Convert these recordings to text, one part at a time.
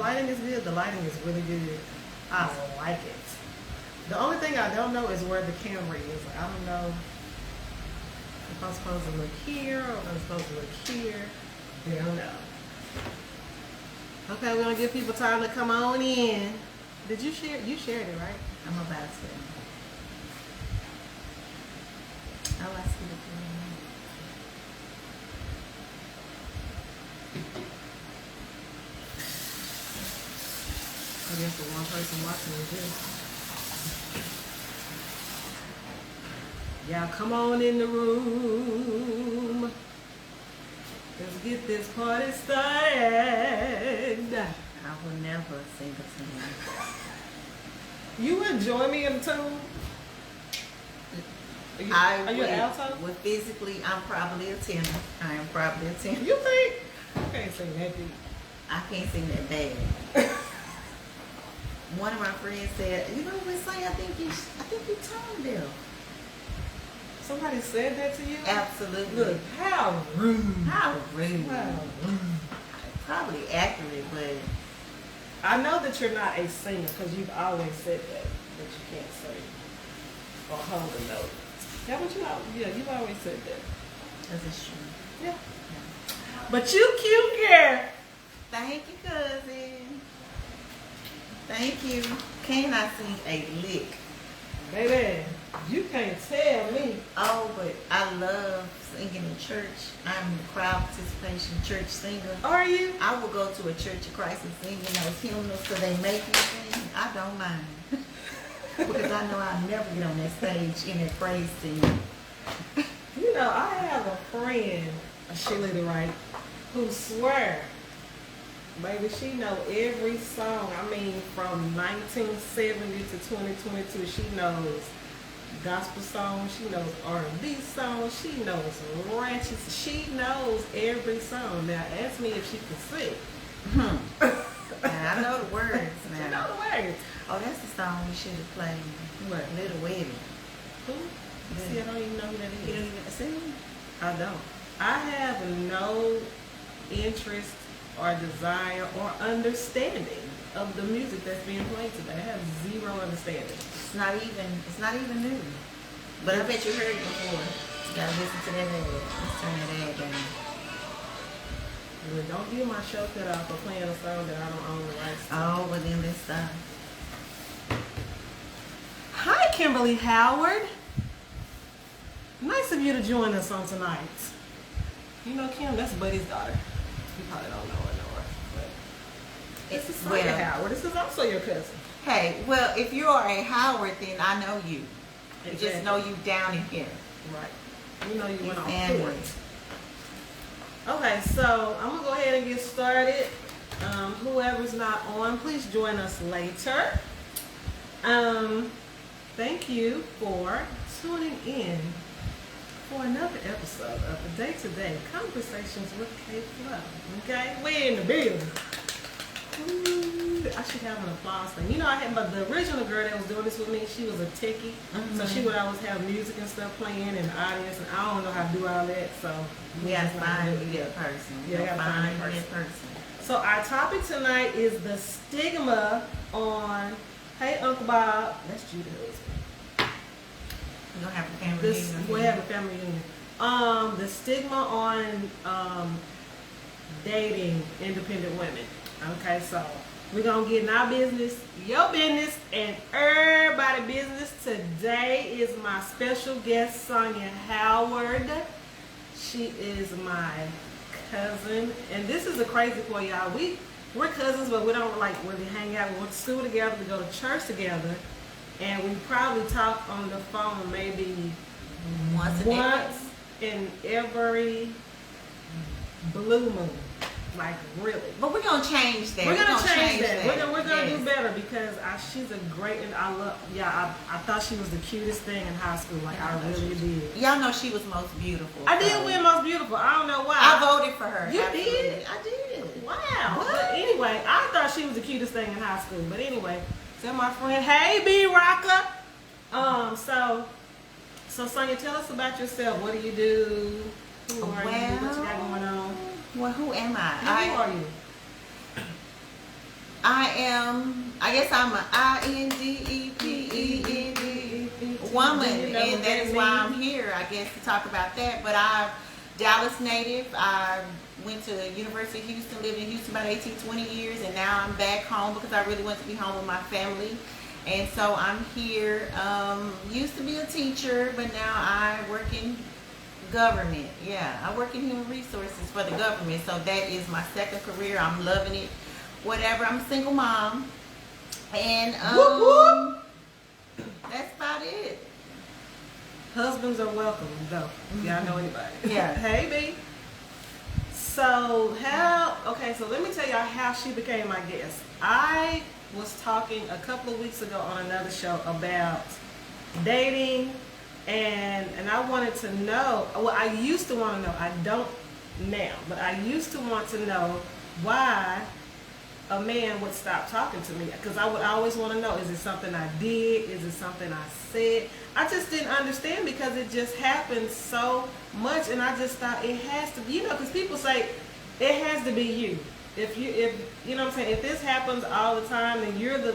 lighting is good. The lighting is really good. I like it. The only thing I don't know is where the camera is. Like, I don't know if I'm supposed to look here or if I'm supposed to look here. I don't know. Okay, we're gonna give people time to come on in. Did you share? You shared it, right? I'm about to. Oh, I see the thing. I guess the one person watching is this. Y'all come on in the room. Let's get this party started. I will never sing a tune. You enjoy me in the tune? Are you an alto? Well, physically, I'm probably a tenor. I am probably a tenor. You think? I can't sing that deep. I can't sing that bad. One of my friends said, "You know what, Sonya? I think you tone deaf." Somebody said that to you? Absolutely. Look, how rude. How rude. How rude. Probably accurate, but I know that you're not a singer because you've always said that you can't sing or hold a note. Yeah, but you've always said that. that's true. Yeah. But you cute girl. Thank you, cousin. Thank you. Can I sing a lick? Baby, you can't tell me. Oh, but I love singing in church. I'm a crowd participation church singer. Are you? I will go to a Church of Christ and sing in those hymnals so they make me sing. I don't mind. Because I know I'll never get on that stage in that praise singing. You know, I have a friend, a cheerleader, right, who swear, baby, she know every song. I mean, from 1970 to 2022, she knows gospel songs, she knows R&B songs, she knows ratchet, she knows every song. Now, ask me if she can sing. And I know the words now. She know the words. Oh, that's the song we should have played. What? Little Wedding. Who? See, I don't even know who that You is. don't even sing? I don't. I have no interest or desire or understanding of the music that's being played today. I have zero understanding. It's not even new. But I bet you heard it before. You gotta listen to that ad. Let's turn that ad down. Well, don't get my show cut off for playing a song that I don't own the rights to. Oh, well then let's stop. Hi, Kimberly Howard. Nice of you to join us on tonight. You know Kim, that's Buddy's daughter. You probably don't know her, but this is Sonya Howard. This is also your cousin. Hey, well, if you are a Howard, then I know you. I Exactly. just know you down in here. Right. You know you went on Family. court. Okay, so I'm gonna go ahead and get started. Whoever's not on, please join us later. Thank you for tuning in for another episode of the Day-to-Day Conversations with KFLO. Okay, we're in the building. Ooh, I should have an applause thing. You know, I had the original girl that was doing this with me. She was a techie, so she would always have music and stuff playing in the audience, and I don't know how to do all that. So We gotta find you that person. Yeah, gotta find that person. So our topic tonight is the stigma on. Hey, Uncle Bob, that's Judy's husband. We're gonna have a family reunion. We'll have a family reunion. The stigma on dating independent women. Okay, so we're gonna get in our business, your business, and everybody's business. Today is my special guest, Sonya Howard. She is my cousin, and this is a crazy for y'all. We're cousins, but we don't like really hang out. We went to school together, we go to church together, and we probably talk on the phone maybe Once in every blue moon. Like really. But we're gonna change that. We're gonna change that. We're gonna Yes. do better because she's a great, and I love. Yeah, I thought she was the cutest thing in high school. Like I really did. Y'all know she was most beautiful. I did win most beautiful. I don't know why. I voted for her. You Absolutely. did? I did. Wow. What? But anyway, I thought she was the cutest thing in high school. But anyway, so my friend, hey B Rocker. So Sonya, tell us about yourself. What do you do? Who are you? What you got going on? Well, who am I? Who are you? guess I'm an INDEPEND woman, and that is why I'm here, I guess, to talk about that. But I'm Dallas native. I went to University of Houston, lived in Houston about 18, 20 years, and now I'm back home because I really want to be home with my family. And so I'm here. Used to be a teacher, but now I work in government. Yeah, I work in human resources for the government. So that is my second career. I'm loving it. Whatever. I'm a single mom. And Whoop, whoop. That's about it. Husbands are welcome, though. Y'all know anybody. Yeah. Hey, B. So so let me tell y'all how she became my guest. I was talking a couple of weeks ago on another show about dating, and I wanted to know, well, I used to want to know, I don't now, but I used to want to know why a man would stop talking to me, because I would always want to know, is it something I did, is it something I said? I just didn't understand, because it just happened so much, and I just thought it has to be, because people say it has to be you. If you know what I'm saying, if this happens all the time, then you're the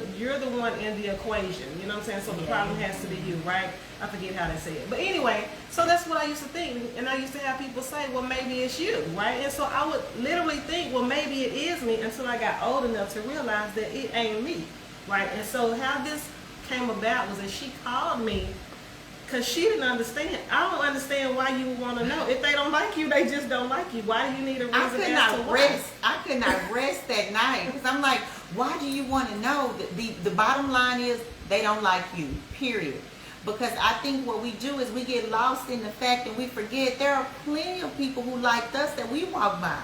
one in the equation, you know what I'm saying? So the problem has to be you, right? I forget how they say it, but anyway, so that's what I used to think, and I used to have people say, well, maybe it's you, right? And so I would literally think, well, maybe it is me, until I got old enough to realize that it ain't me, right? And so how this came about was that she called me because she didn't understand. I don't understand why you would want to know. If they don't like you, they just don't like you. Why do you need a reason I could as to not why? rest. I could not rest that night, because I'm like, why do you want to know? The bottom line is they don't like you, period. Because I think what we do is we get lost in the fact, and we forget there are plenty of people who liked us that we walk by.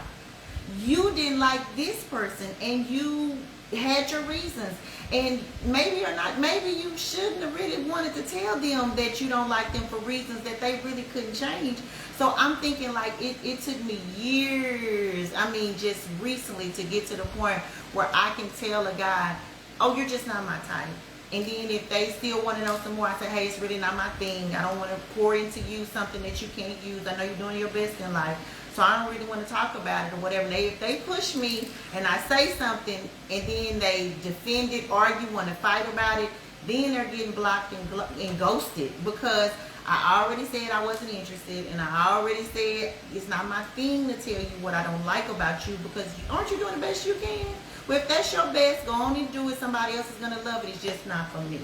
You didn't like this person, and you had your reasons. And maybe or not, maybe you shouldn't have really wanted to tell them that you don't like them for reasons that they really couldn't change. So I'm thinking, like, it took me years, I mean, just recently, to get to the point where I can tell a guy, oh, you're just not my type. And then if they still want to know some more, I say, hey, it's really not my thing. I don't want to pour into you something that you can't use. I know you're doing your best in life, so I don't really want to talk about it or whatever. If they push me and I say something and then they defend it, argue, want to fight about it, then they're getting blocked and ghosted, because I already said I wasn't interested, and I already said it's not my thing to tell you what I don't like about you, because aren't you doing the best you can? Well, if that's your best, go on and do it. Somebody else is going to love it. It's just not for me.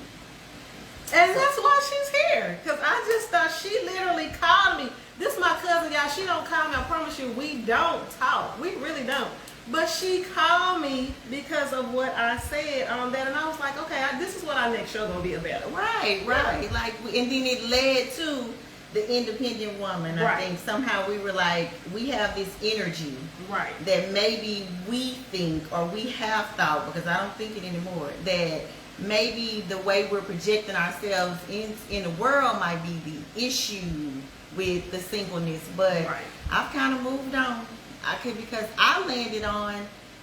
And that's why she's here. Because I just thought, she literally called me. This is my cousin, y'all. She don't call me. I promise you, we don't talk. We really don't. But she called me because of what I said on that. And I was like, okay, this is what our next show going to be about. Right. Like, and then it led to the independent woman. I think somehow we were like, we have this energy, right, that maybe we think, or we have thought, because I don't think it anymore, that maybe the way we're projecting ourselves in the world might be the issue with the singleness. But I've kind of moved on. Because I landed on,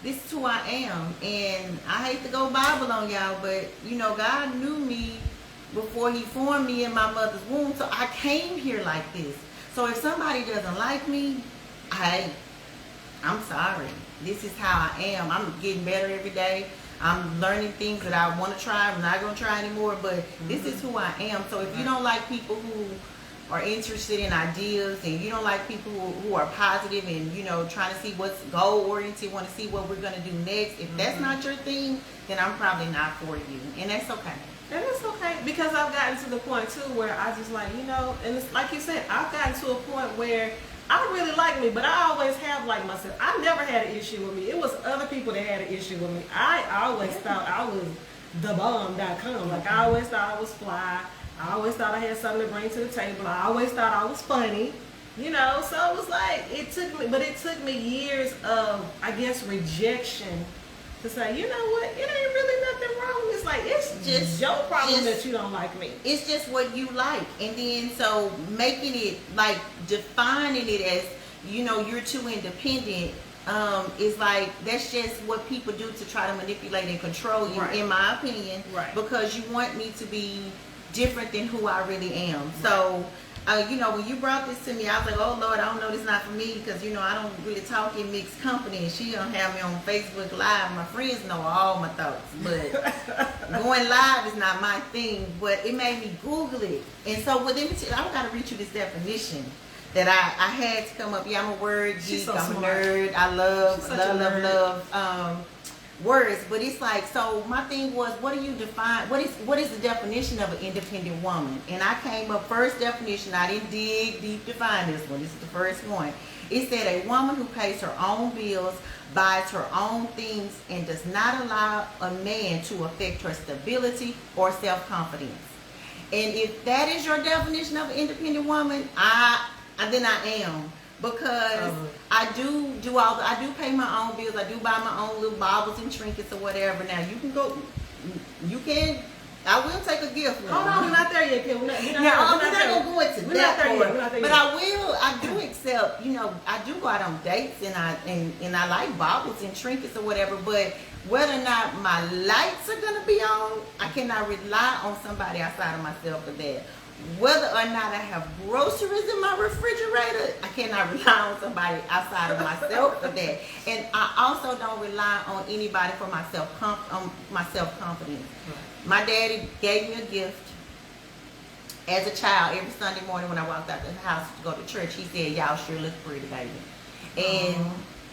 this is who I am. And I hate to go Bible on y'all, but God knew me before he formed me in my mother's womb, so I came here like this. So if somebody doesn't like me, I'm sorry. This is how I am. I'm getting better every day. I'm learning things that I want to try. I'm not going to try anymore, but this is who I am. So if you don't like people who are interested in ideas, and you don't like people who are positive and trying to see what's goal oriented, want to see what we're going to do next, if that's not your thing, then I'm probably not for you, and that's okay. And it's okay, because I've gotten to the point too where I just like, and it's like you said, I've gotten to a point where I really like me, but I always have liked myself. I never had an issue with me. It was other people that had an issue with me. I always thought I was thebomb.com. Like, I always thought I was fly. I always thought I had something to bring to the table. I always thought I was funny. So it was like, it took me years of, I guess, rejection to say, you know what, it ain't really nothing wrong. It's like, it's just your problem that you don't like me. It's just what you like. And then so making it, like, defining it as, you're too independent, is like, that's just what people do to try to manipulate and control you, in my opinion, because you want me to be different than who I really am. So You know, when you brought this to me, I was like, oh Lord, I don't know, this is not for me, because you know I don't really talk in mixed company, and she don't have me on Facebook Live. My friends know all my thoughts, but going live is not my thing. But it made me Google it, and so with I gotta read you this definition that I had to come up. Yeah, I'm a word geek. So I'm smart. a nerd. I love words, but it's like, so my thing was, what do you define, what is the definition of an independent woman? And I came up, first definition, I didn't dig deep to find this one, this is the first one. It said a woman who pays her own bills, buys her own things, and does not allow a man to affect her stability or self-confidence. And if that is your definition of an independent woman, then I am. Because I do pay my own bills. I do buy my own little baubles and trinkets or whatever. Now I will take a gift. Hold on, we're not there yet, Kim. We're not gonna go into that part. But I do accept, you know, I do go out on dates and I like baubles and trinkets or whatever, but whether or not my lights are gonna be on, I cannot rely on somebody outside of myself for that. Whether or not I have groceries in my refrigerator, I cannot rely on somebody outside of myself for that. And I also don't rely on anybody for my self-confidence. My daddy gave me a gift as a child. Every Sunday morning when I walked out the house to go to church, he said, y'all sure look pretty, baby. And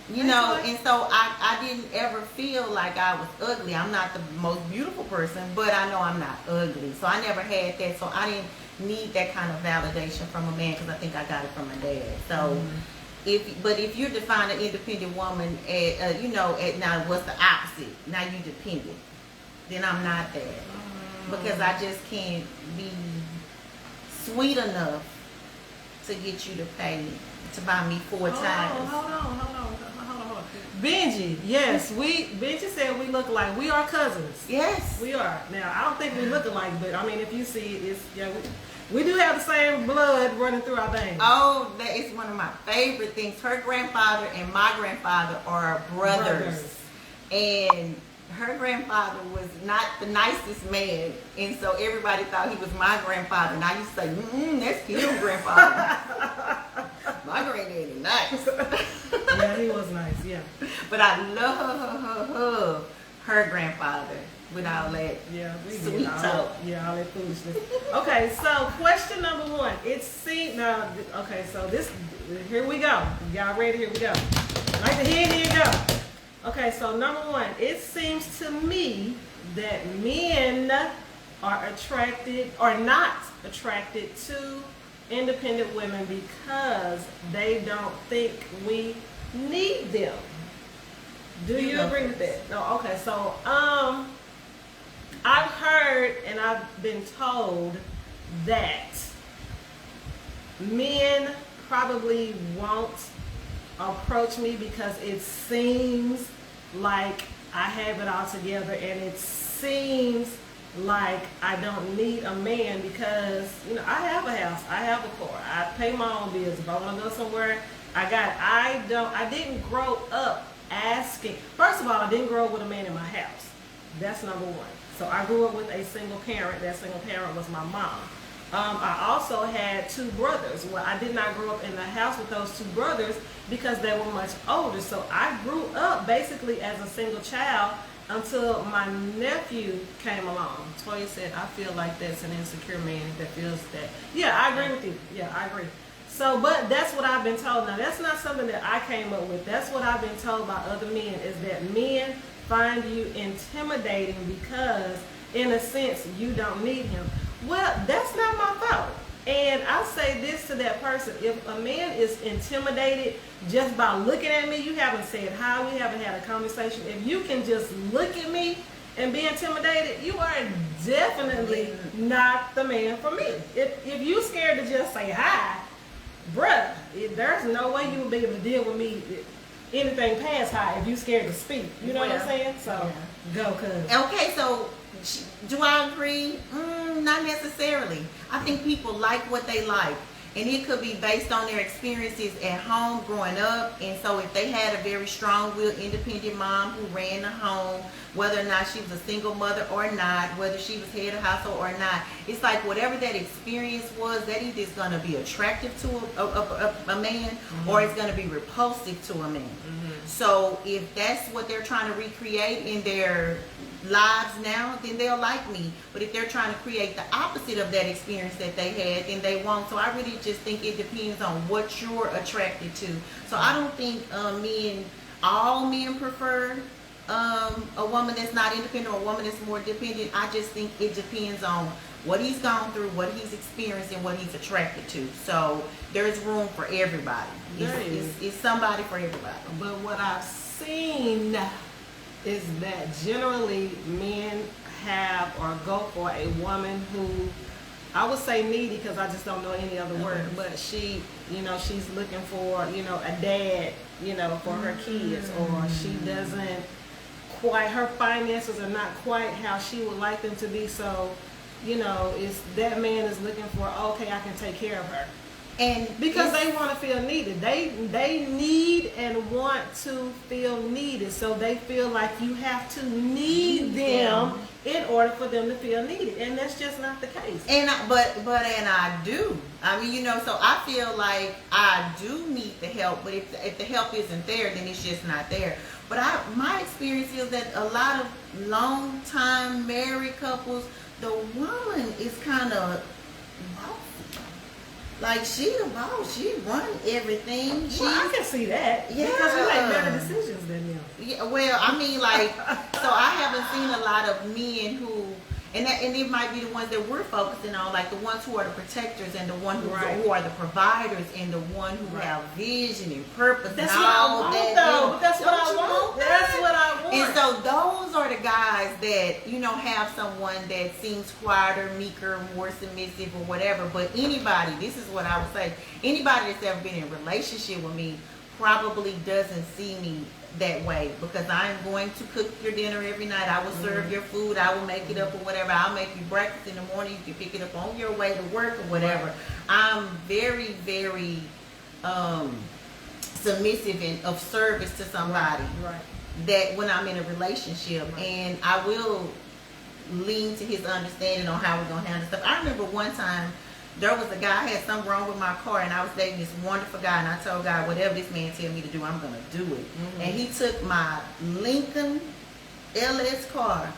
you know, and so I didn't ever feel like I was ugly. I'm not the most beautiful person, but I know I'm not ugly. So I never had that. So I didn't need that kind of validation from a man, because I think I got it from my dad. So if you're defining an independent woman at, now what's the opposite? Now you dependent. Then I'm not that. Because I just can't be sweet enough to get you to pay me, to buy me 4 times. Hold on. Benji, yes, Benji said we look alike. We are cousins. Yes. We are. Now, I don't think we look alike, but I mean, if you see it, we do have the same blood running through our veins. Oh, that is one of my favorite things. Her grandfather and my grandfather are brothers. And her grandfather was not the nicest man, and so everybody thought he was my grandfather. And I used to say, that's Kim's grandfather. My granddaddy nice. Yeah, he was nice, yeah. But I love her grandfather with all that sweet talk. All that foolishness. Okay, so question number 1. So here we go. Y'all ready? Here we go. Like the here you go. Okay, so number 1, it seems to me that men are not attracted to independent women because they don't think we need them. Do you agree with that? No, okay, so I've heard and I've been told that men probably won't approach me because it seems like I have it all together, and it seems like I don't need a man because, I have a house, I have a car, I pay my own bills. If I want to go somewhere, I didn't grow up asking. First of all, I didn't grow up with a man in my house. That's number 1. So I grew up with a single parent. That single parent was my mom. I also had 2 brothers. Well, I did not grow up in the house with those 2 brothers because they were much older. So I grew up basically as a single child until my nephew came along. Toya said, I feel like that's an insecure man that feels that. Yeah, I agree with you. Yeah, I agree. So, but that's what I've been told. Now, that's not something that I came up with. That's what I've been told by other men, is that men find you intimidating because, in a sense, you don't need him. Well, that's not my fault. And I say this to that person: if a man is intimidated just by looking at me, you haven't said hi, we haven't had a conversation. If you can just look at me and be intimidated, you are definitely not the man for me. If you scared to just say hi, bruh, there's no way you would be able to deal with me anything past hi if you scared to speak. You know what I'm saying? So go, cuz. Okay, so do I agree? Not necessarily. I think people like what they like. And it could be based on their experiences at home growing up. And so if they had a very strong-willed, independent mom who ran the home, whether or not she was a single mother or not, whether she was head of household or not, it's like whatever that experience was, that either is going to be attractive to a man, or it's going to be repulsive to a man. So if that's what they're trying to recreate in their lives now, then they'll like me. But if they're trying to create the opposite of that experience that they had, then they won't. So I really just think it depends on what you're attracted to. So I don't think all men prefer a woman that's not independent or a woman that's more dependent. I just think it depends on what he's gone through, what he's experienced, and what he's attracted to. So there's room for everybody. It's somebody for everybody. But what I've seen is that generally men have or go for a woman who, I would say needy because I just don't know any other word, but she, she's looking for, a dad, for her kids, or she doesn't quite, her finances are not quite how she would like them to be. So, it's that man is looking for, okay, I can take care of her. And because they want to feel needed. They need and want to feel needed. So they feel like you have to need them in order for them to feel needed. And that's just not the case. And I do. I mean, so I feel like I do need the help, but if the help isn't there, then it's just not there. But my experience is that a lot of long-time married couples, the woman is kind of wealthy. Like, she the boss, she run everything. Well, I can see that. Yeah. Because we make better decisions than them. Yeah, well, I mean, like, so I haven't seen a lot of men who, and it might be the ones that we're focusing on, like the ones who are the protectors and the ones who are the providers and the one who have vision and purpose. That's and what all I want, that. though. That's what I want. That's what I want. And so those are the guys that, have someone that seems quieter, meeker, more submissive or whatever. But anybody, this is what I would say, anybody that's ever been in a relationship with me probably doesn't see me that way, because I'm going to cook your dinner every night. I will serve your food. I will make it up or whatever. I'll make you breakfast in the morning. You can pick it up on your way to work or whatever. I'm very, very submissive and of service to somebody. That when I'm in a relationship, and I will lean to his understanding on how we're going to handle stuff. I remember one time there was a guy, I had something wrong with my car, and I was dating this wonderful guy, and I told God, whatever this man tell me to do, I'm going to do it. And he took my Lincoln LS car,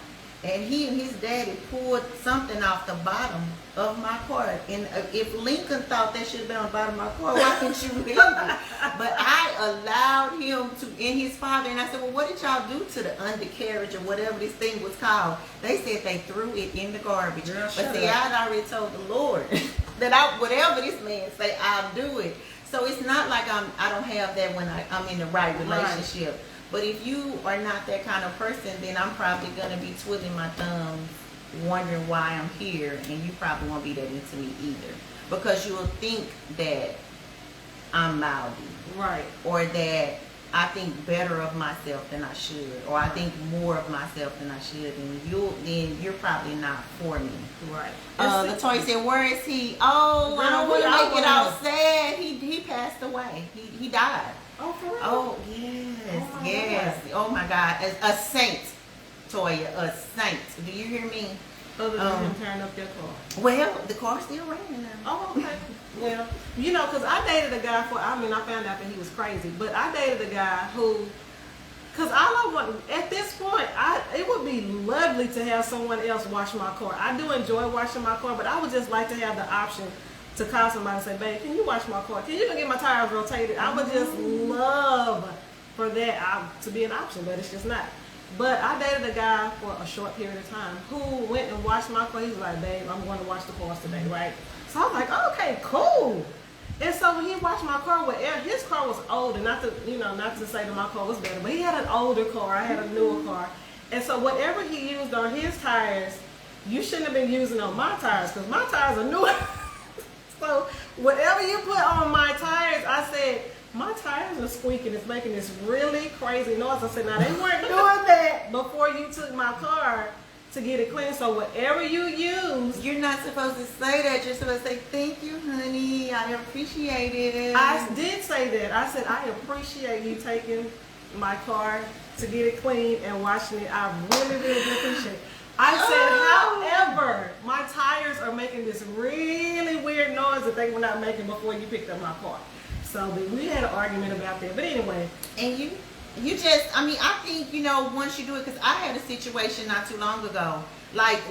and he and his daddy pulled something off the bottom of my car. And if Lincoln thought that should have been on the bottom of my car, why couldn't you believe it? But I allowed him to, and his father, and I said, well, what did y'all do to the undercarriage or whatever this thing was called? They said they threw it in the garbage. But see, I'd already told the Lord that whatever this man say, I'll do it. So it's not like I don't have that when I'm in the right relationship. But if you are not that kind of person, then I'm probably going to be twiddling my thumbs, wondering why I'm here, and you probably won't be that into me either. Because you'll think that I'm mouthy. Right. Or that I think better of myself than I should. Or I think more of myself than I should. And then you're probably not for me. Right. Latoya said, where is he? Oh, I don't want to make it all sad. He passed away. He died. Oh, for real? Oh, yes. Oh, my God. A saint, Toya. A saint. Do you hear me? Other than him tearing up your car. Well, the car's still running now. Oh, okay. Well, because I dated a guy I found out that he was crazy, but I dated a guy who, because all I want, at this point, it would be lovely to have someone else wash my car. I do enjoy washing my car, but I would just like to have the option to call somebody and say, babe, can you wash my car? Can you get my tires rotated? I would just love for that to be an option, but it's just not. But I dated a guy for a short period of time who went and washed my car. He was like, babe, I'm going to wash the cars today, right? So I was like, okay, cool. And so when he washed my car, his car was older, not to say that my car was better, but he had an older car, I had a newer car. And so whatever he used on his tires, you shouldn't have been using on my tires, because my tires are newer. So whatever you put on my tires, I said, my tires are squeaking. It's making this really crazy noise. I said, now they weren't doing that before you took my car to get it clean. So whatever you use, You're not supposed to say that. You're supposed to say, thank you, honey. I appreciate it. I did say that. I said, I appreciate you taking my car to get it clean and washing it. I really, really do appreciate it. I said, however, my tires are making this really weird noise that they were not making before you picked up my car. So we had an argument about that. But anyway. And you just, I mean, I think, you know, once you do it, because I had a situation not too long ago, like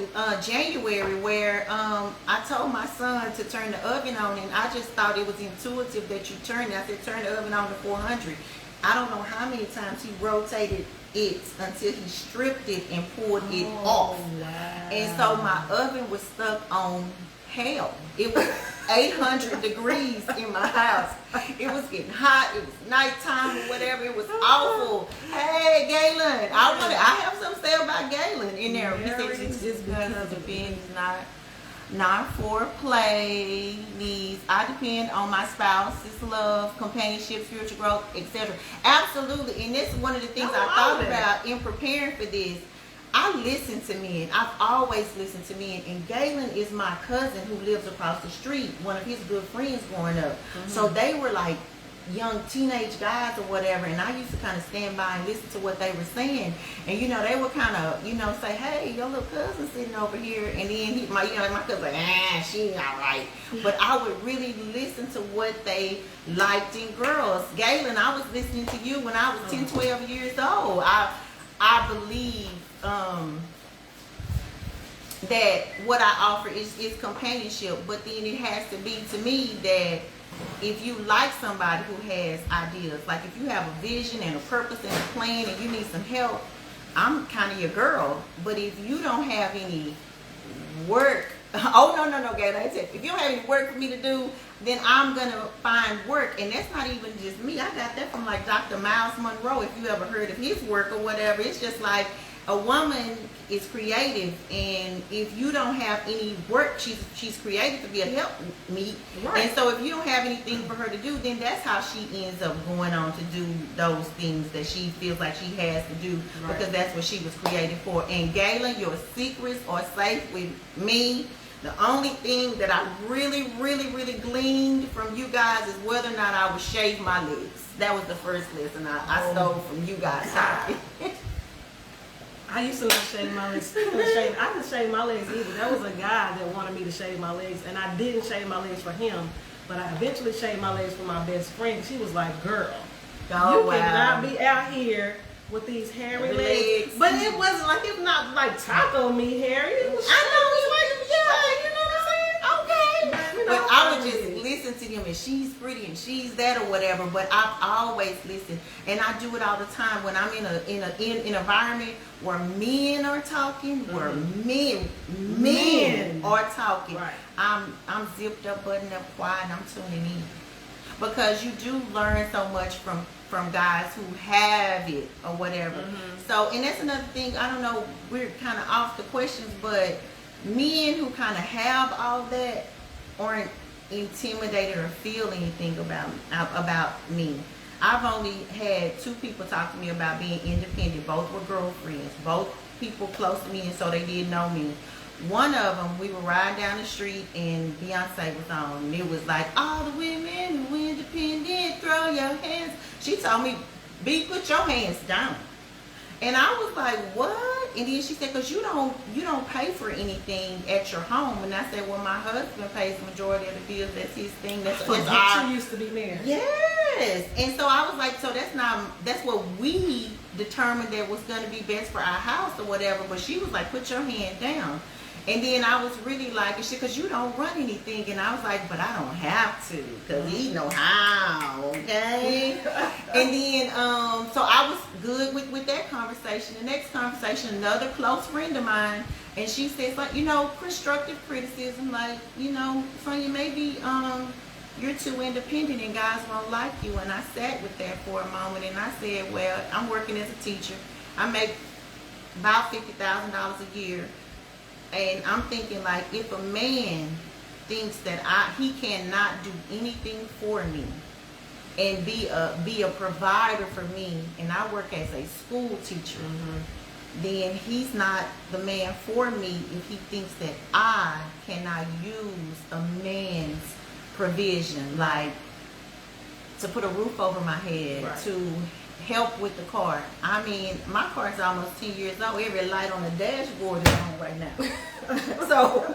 January, where I told my son to turn the oven on, and I just thought it was intuitive that you turn it. I said, turn the oven on to 400. I don't know how many times he rotated it until he stripped it and pulled it off. Wow. And so my oven was stuck on hell. It was 800 degrees in my house. It was getting hot. It was nighttime or whatever. It was awful. Hey, Galen, I have something to say about Galen in there. He said it's because the bin is not for play needs. I depend on my spouse's love, companionship, spiritual growth, etc. Absolutely. And this is one of the things I thought about in preparing for this. I listen to men. I've always listened to men. And Galen is my cousin who lives across the street, one of his good friends growing up. Mm-hmm. So they were like young teenage guys or whatever, and I used to kind of stand by and listen to what they were saying. And you know, they would kind of, you know, say, hey, your little cousin sitting over here. And then my cousin like, she not right. But I would really listen to what they liked in girls. Galen, I was listening to you when I was 10, 12 years old. I believe that what I offer is companionship, but then it has to be, to me, that if you like somebody who has ideas, like if you have a vision and a purpose and a plan and you need some help, I'm kind of your girl. But if you don't have any work, no, Galen, if you don't have any work for me to do, then I'm going to find work. And that's not even just me. I got that from like Dr. Miles Monroe, if you ever heard of his work or whatever. It's just like a woman is creative, and if you don't have any work, she's creative to be a helpmeet. Right. And so if you don't have anything for her to do, then that's how she ends up going on to do those things that she feels like she has to do, right, because that's what she was created for. And Galen, your secrets are safe with me. The only thing that I really gleaned from you guys is whether or not I would shave my legs. That was the first lesson I stole from you guys. I used to not shave my legs. Speaking of shaving, I didn't shave my legs either. There was a guy that wanted me to shave my legs, and I didn't shave my legs for him, but I eventually shaved my legs for my best friend. She was like, girl, you cannot be out here with these hairy legs. But it wasn't like, it's not like taco meat hairy. It was, I know, it's like, yeah, you know what I'm saying? Okay. You know, but I would just listen to them, and she's pretty and she's that or whatever, but I've always listened, and I do it all the time when I'm in an environment where men are talking, where men are talking. Right. I'm zipped up, buttoned up, quiet, and I'm tuning in, because you do learn so much from guys who have it or whatever. Mm-hmm. So, and that's another thing. I don't know, we're kind of off the questions, but men who kind of have all that aren't intimidated or feel anything about me. I've only had 2 people talk to me about being independent. Both were girlfriends. Both people close to me, and so they did know me. One of them, we were riding down the street, and Beyonce was on. And it was like, all the women who independent, throw your hands. She told me, B, put your hands down. And I was like, what? And then she said, because you don't pay for anything at your home. And I said, well, my husband pays the majority of the bills. That's his thing. That's our... She used to be married. Yes. And so I was like, so that's what we determined that was going to be best for our house or whatever. But she was like, put your hand down. And then I was really like, because you don't run anything. And I was like, but I don't have to, because he know how, okay? And then, so I was good with that conversation. The next conversation, another close friend of mine, and she says, like, constructive criticism, like, Sonya, maybe you're too independent and guys won't like you. And I sat with that for a moment, and I said, well, I'm working as a teacher. I make about $50,000 a year. And I'm thinking, like, if a man thinks that he cannot do anything for me and be a provider for me, and I work as a school teacher, then he's not the man for me if he thinks that I cannot use a man's provision, like to put a roof over my head, Right. to help with the car. I mean, my car's almost 10 years old. Every light on the dashboard is on right now. So,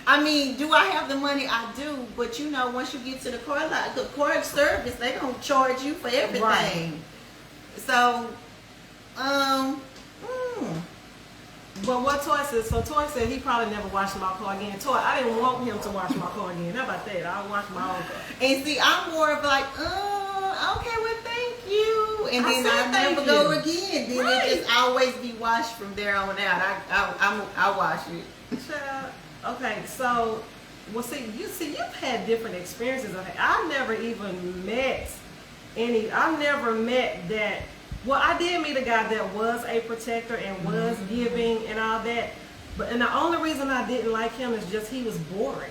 I mean, do I have the money? I do. But you know, once you get to the car lot, the car service, they gonna charge you for everything. Right. So, But what Toy said, so Toy said he probably never washed my car again. Toy, I didn't want him to wash my car again. How about that? I'll wash my own car. and see, I'm more of like, okay, well, thank you. And I then said I never thank go you. again. Then Right. it just always be washed from there on out. I wash it. Child. Okay, so, well, you've had different experiences. Okay, I've never even met that. Well, I did meet a guy that was a protector and was giving and all that. And the only reason I didn't like him is just he was boring.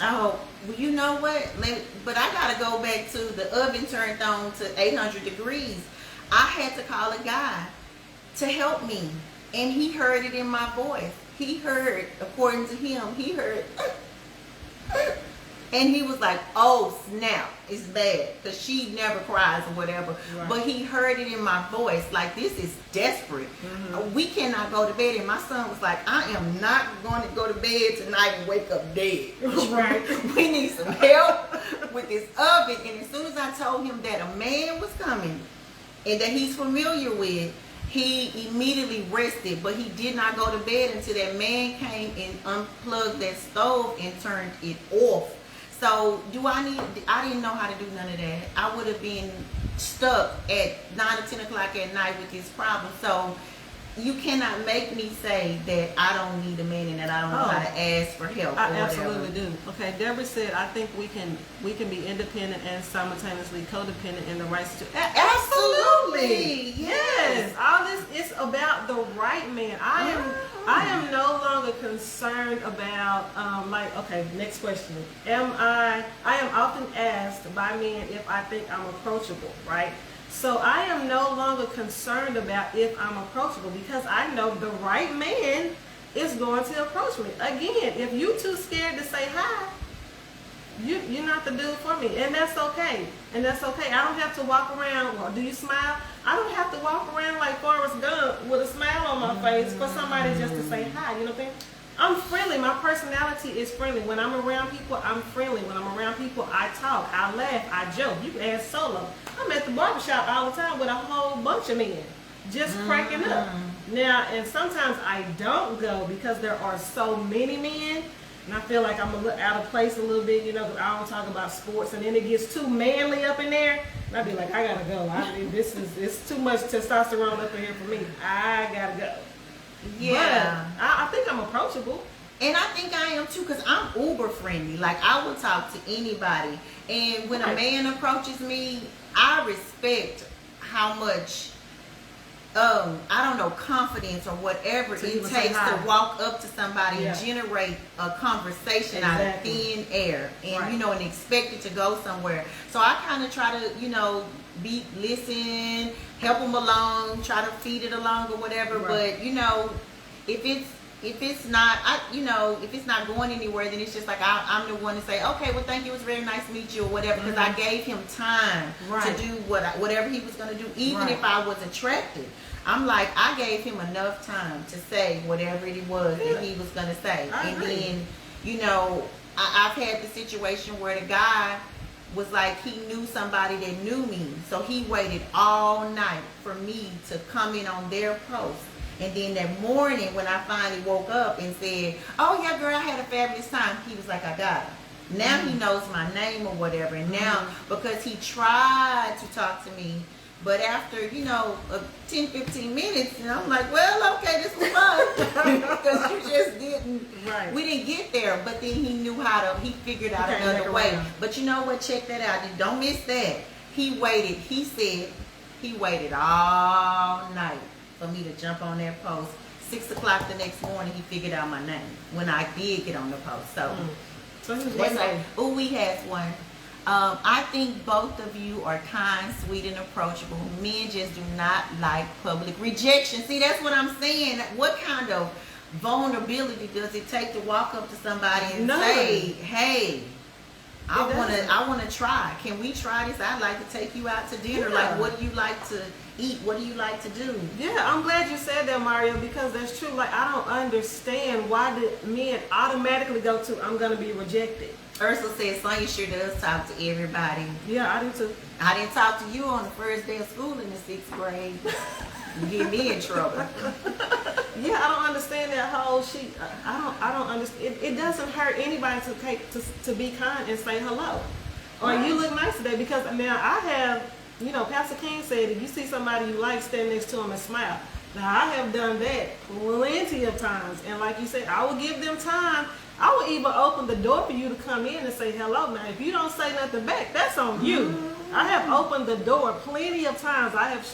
Oh, well, you know what? But I gotta go back to the oven turned on to 800 degrees. I had to call a guy to help me, and he heard it in my voice. He heard, according to him, he heard, and he was like, "Oh snap, it's bad," because she never cries or whatever. Right. But he heard it in my voice, like, this is desperate. We cannot go to bed. And my son was like, "I am not going to go to bed tonight and wake up dead." Right. We need some help with this oven. And as soon as I told him that a man was coming and that he's familiar with, he immediately rested. But he did not go to bed until that man came and unplugged that stove and turned it off. So I didn't know how to do none of that. I would have been stuck at 9 or 10 o'clock at night with this problem. So you cannot make me say that I don't need a man and that I don't know how to ask for help. I or absolutely whatever. do. Okay, Deborah said, I think we can be independent and simultaneously codependent in the right situation. Absolutely. Yes. All this is about the right man. I am no longer concerned about okay, next question. I am often asked by men if I think I'm approachable, right? So I am no longer concerned about if I'm approachable because I know the right man is going to approach me. Again, if you too scared to say hi, you're not the dude for me, and that's okay. And that's okay. I don't have to walk around. Well, do you smile? I don't have to walk around like Forrest Gump with a smile on my face for somebody just to say hi. You know what I mean? I'm friendly. My personality is friendly. When I'm around people, I'm friendly. When I'm around people, I talk, I laugh, I joke. You can ask Solo. I'm at the barbershop all the time with a whole bunch of men, just cracking up. Now, and sometimes I don't go because there are so many men, and I feel like I'm a little out of place a little bit, because I don't talk about sports, and then it gets too manly up in there, and I be like, I gotta go. It's too much testosterone up in here for me. I gotta go. Yeah. But I think I'm approachable. And I think I am too, because I'm uber friendly. Like, I will talk to anybody. And when a man approaches me, I respect how much, I don't know, confidence or whatever So it takes to walk up to somebody and Yeah. generate a conversation out of thin air. And, Right. and expect it to go somewhere. So I kind of try to, listen, help them along, try to feed it along or whatever. Right. But, if it's not, if it's not going anywhere, then it's just like I'm the one to say, okay, well, thank you, it was very nice to meet you or whatever, because I gave him time Right. to do whatever he was going to do, even Right. if I was attracted. I'm like, I gave him enough time to say whatever it was that he was going to say. I And agree. then, I've had the situation where the guy was like, he knew somebody that knew me, so he waited all night for me to come in on their post. And then that morning when I finally woke up and said, "Oh yeah, girl, I had a fabulous time," he was like, "I got it." Now he knows my name or whatever. And now, because he tried to talk to me, but after, 10, 15 minutes, and I'm like, well, okay, this was fun. Because you just didn't, Right. we didn't get there. But then he knew he figured out Okay, another back way. around. But you know what? Check that out. Don't miss that. He waited. He said he waited all night for me to jump on that post. 6 o'clock the next morning, he figured out my name when I did get on the post. So So he was that's waiting. like, ooh, we had one. I think both of you are kind, sweet, and approachable. Men just do not like public rejection. See, that's what I'm saying. What kind of vulnerability does it take to walk up to somebody and say, "Hey, I wanna try. Can we try this? I'd like to take you out to dinner. Like, what do you like to eat? What do you like to do?" Yeah, I'm glad you said that, Mario, because that's true. Like, I don't understand why did men automatically go to "I'm gonna be rejected." Ursula says Sonya sure does talk to everybody. Yeah, I do too. I didn't talk to you on the first day of school in the 6th grade. You get me in trouble. Yeah, I don't understand that whole shit. I don't understand. It doesn't hurt anybody to be kind and say hello, or you look nice today. Because now I have, Pastor King said if you see somebody you like, stand next to them and smile. Now I have done that plenty of times, and like you said, I will give them time. I will even open the door for you to come in and say hello. Now, if you don't say nothing back, that's on you. I have opened the door plenty of times. I have,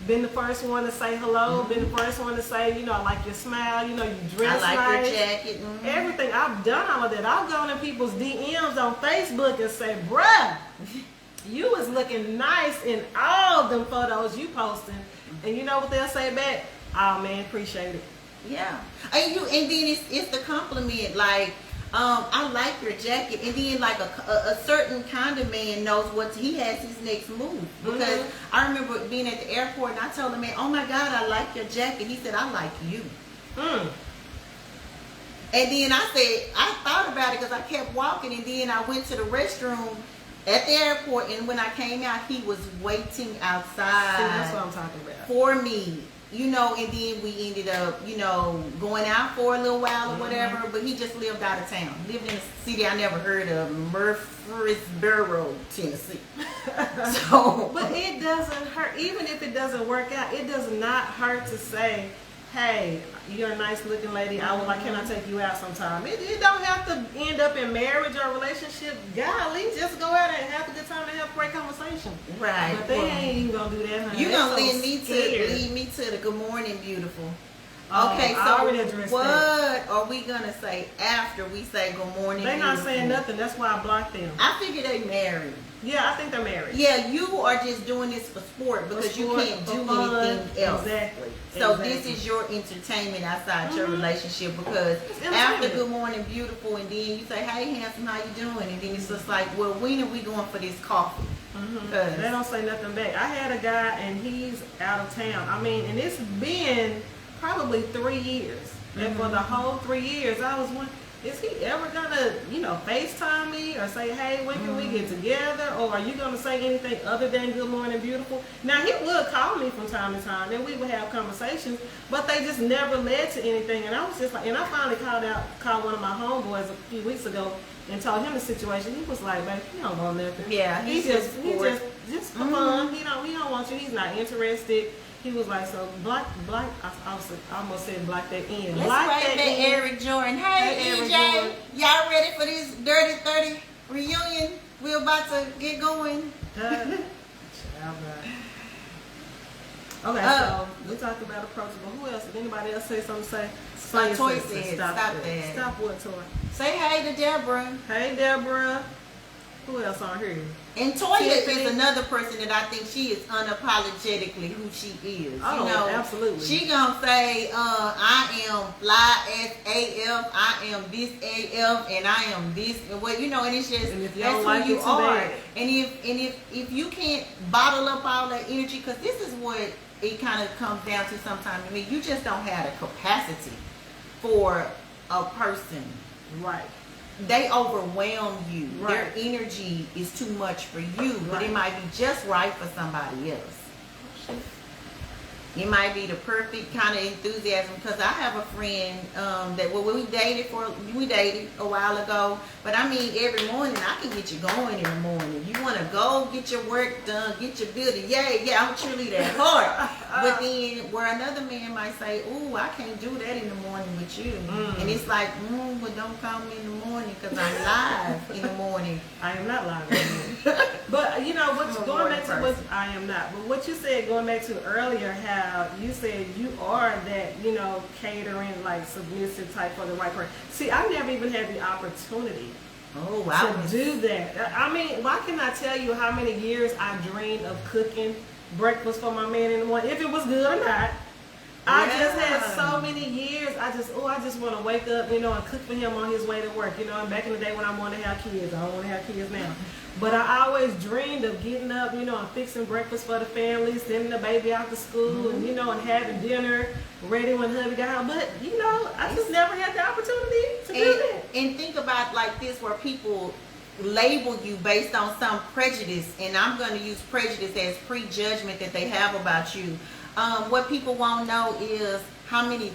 been the first one to say hello, been the first one to say, I like your smile, you dress I like nice. your jacket. Everything. I've done all of that. I've gone in people's DMs on Facebook and say, bruh, you was looking nice in all them photos you posting. And you know what they'll say back? Oh, man, appreciate it. Yeah, and then it's the compliment, like, I like your jacket, and then like a certain kind of man knows he has his next move, because I remember being at the airport and I told the man, "Oh my God, I like your jacket." He said, "I like you." And then I thought about it because I kept walking, and then I went to the restroom at the airport, and when I came out, he was waiting outside. See, that's what I'm talking about. For me. And then we ended up, going out for a little while or whatever, but he just lived out of town. Lived in a city I never heard of, Murfreesboro, Tennessee. But it doesn't hurt. Even if it doesn't work out, it does not hurt to say, "Hey, you're a nice looking lady. Can I take you out sometime?" It don't have to end up in marriage or relationship. Golly, just go out and have a good time and have a great conversation. Right. But they ain't even gonna do that, honey. You gonna lead lead me to the good morning, beautiful. Okay, so I already addressed what that. are we gonna say after we say good morning? They not beautiful? saying nothing. That's why I blocked them. I figure they married. Yeah, I think they're married. Yeah, you are just doing this for sport because you can't do anything else. Exactly. So this is your entertainment outside your relationship, because after good morning, beautiful, and then you say, "Hey, handsome, how you doing?" And then it's just like, "Well, when are we going for this coffee?" They don't say nothing back. I had a guy and he's out of town. And it's been probably 3 years. And for the whole 3 years, I was wondering, is he ever gonna, FaceTime me or say, "Hey, when can we get together?" Or are you gonna say anything other than "Good morning, beautiful"? Now he would call me from time to time and we would have conversations, but they just never led to anything. And I was just like, and I finally called one of my homeboys a few weeks ago and told him the situation. He was like, "Babe, he don't want nothing." Yeah, he just for fun. He don't want you. He's not interested. He was like, "So block." I almost said block that in. Let's Block write that Eric Jordan. Hey, Eric EJ, Jordan. y'all ready for this Dirty 30 reunion? We're about to get going. Okay, so we talked about approachable. Who else? Did anybody else say something? Toy said, "Stop that." Stop what, Toy? Say hey to Deborah. Hey, Deborah. Who else on here? And Toya Tiffany. is another person that I think she is unapologetically who she is. Oh, absolutely. She gonna say, "I am fly as AF. I am this AF, and I am this." And and it's just And if you that's don't who like you it, too are. bad. And if you can't bottle up all that energy, because this is what it kind of comes down to sometimes to me. You just don't have the capacity for a person. Right. They overwhelm you. Right. Their energy is too much for you, but it might be just right for somebody else. It might be the perfect kind of enthusiasm, because I have a friend that we dated a while ago, but every morning I can get you going in the morning. You want to go get your work done, get your building, I'm a cheerleader at heart. But then where another man might say, "Ooh, I can't do that in the morning with you," and it's like, "Well, don't call me in the morning because I'm live in the morning." I am not lying. But what's going back to what I am not. But what you said, going back to earlier, how you said you are that, catering, like submissive type for the right person. See, I never even had the opportunity Oh, wow. To do that. I mean, why can I tell you how many years I dreamed of cooking breakfast for my man in the morning, if it was good or not. I just had so many years. I just want to wake up, and cook for him on his way to work. And back in the day when I wanted to have kids, I don't want to have kids now. But I always dreamed of getting up, and fixing breakfast for the family, sending the baby out to school, and and having dinner ready when hubby got home. But I just never had the opportunity to do that. And think about like this, where people label you based on some prejudice, and I'm going to use prejudice as prejudgment that they have about you. What people won't know is how many